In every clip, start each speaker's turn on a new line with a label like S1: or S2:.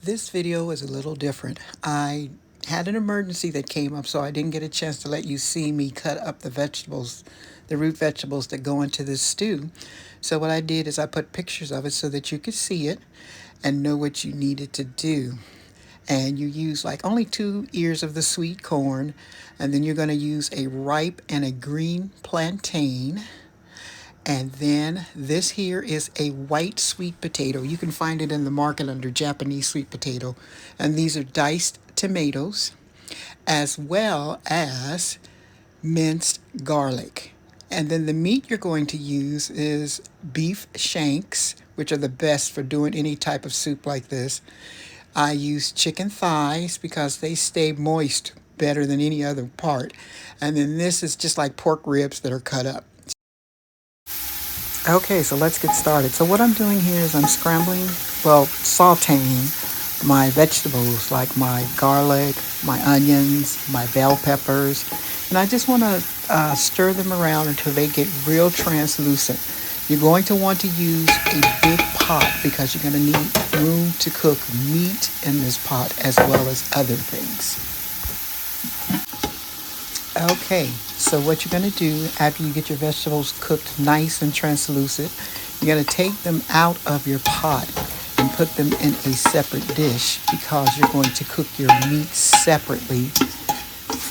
S1: This video is a little different. I had an emergency that came up, so I didn't get a chance to let you see me cut up the vegetables, the root vegetables that go into this stew. So what I did is I put pictures of it so that you could see it and know what you needed to do. And you use like only 2 ears of the sweet corn, and then you're going to use a ripe and a green plantain. And then this here is a white sweet potato. You can find it in the market under Japanese sweet potato. And these are diced tomatoes, as well as minced garlic. And then the meat you're going to use is beef shanks, which are the best for doing any type of soup like this. I use chicken thighs because they stay moist better than any other part. And then this is just like pork ribs that are cut up. Okay, so let's get started. So what I'm doing here is I'm sauteing my vegetables like my garlic, my onions, my bell peppers. And I just want to stir them around until they get real translucent. You're going to want to use a big pot because you're going to need room to cook meat in this pot as well as other things. Okay, so what you're going to do after you get your vegetables cooked nice and translucent, you're going to take them out of your pot and put them in a separate dish because you're going to cook your meat separately.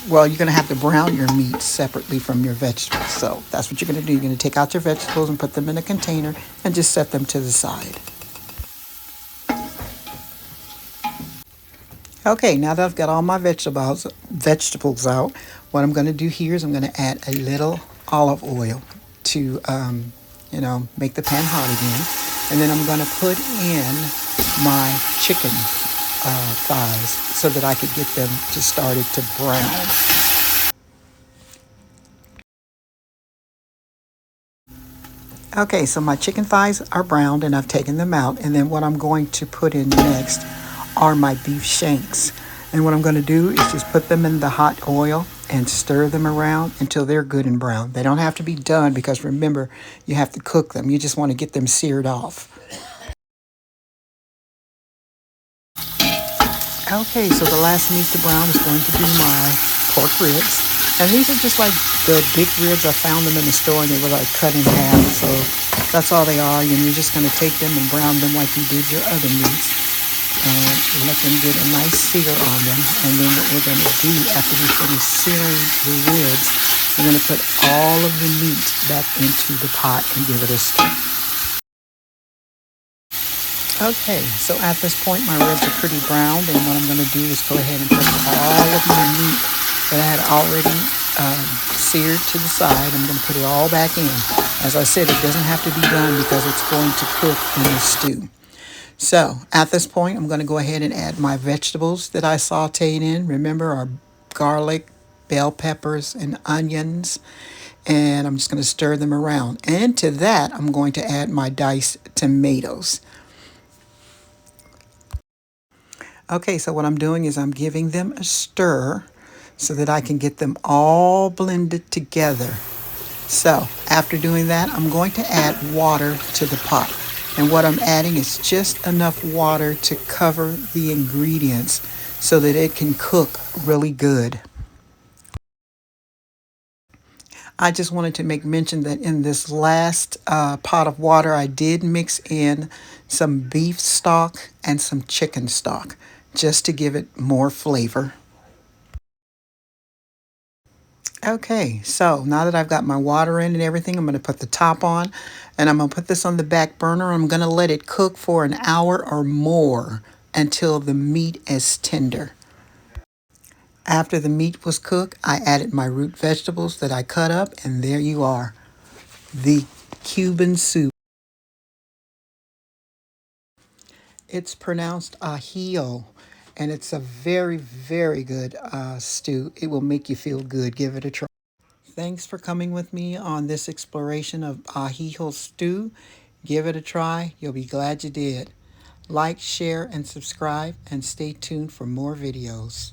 S1: Well, you're going to have to brown your meat separately from your vegetables. So that's what you're going to do. You're going to take out your vegetables and put them in a container and just set them to the side. Okay, now that I've got all my vegetables out, what I'm going to do here is I'm going to add a little olive oil to, make the pan hot again. And then I'm going to put in my chicken thighs so that I could get them to start it to brown. Okay, so my chicken thighs are browned and I've taken them out. And then what I'm going to put in next are my beef shanks. And what I'm going to do is just put them in the hot oil and stir them around until they're good and brown. They don't have to be done because remember, you have to cook them. You just want to get them seared off. Okay, so the last meat to brown is going to be my pork ribs. And these are just like the big ribs. I found them in the store and they were like cut in half. So that's all they are. And you're just going to take them and brown them like you did your other meats. And let them get a nice sear on them. And then what we're going to do after we finish searing the ribs, we're going to put all of the meat back into the pot and give it a stir. Okay, so at this point my ribs are pretty browned, and what I'm going to do is go ahead and put all of my meat that I had already seared to the side. I'm going to put it all back in. As I said, it doesn't have to be done because it's going to cook in the stew. So at this point, I'm going to go ahead and add my vegetables that I sauteed in. Remember, our garlic, bell peppers, and onions. And I'm just going to stir them around. And to that, I'm going to add my diced tomatoes. Okay, so what I'm doing is I'm giving them a stir so that I can get them all blended together. So after doing that, I'm going to add water to the pot. And what I'm adding is just enough water to cover the ingredients so that it can cook really good. I just wanted to make mention that in this last pot of water, I did mix in some beef stock and some chicken stock just to give it more flavor. Okay, so now that I've got my water in and everything, I'm going to put the top on and I'm going to put this on the back burner. I'm going to let it cook for an hour or more until the meat is tender. After the meat was cooked, I added my root vegetables that I cut up, and there you are, the Cuban soup. It's pronounced Ajiaco, and it's a very, very good stew. It will make you feel good. Give it a try. Thanks for coming with me on this exploration of Ajiaco stew. Give it a try. You'll be glad you did. Like, share, and subscribe, and stay tuned for more videos.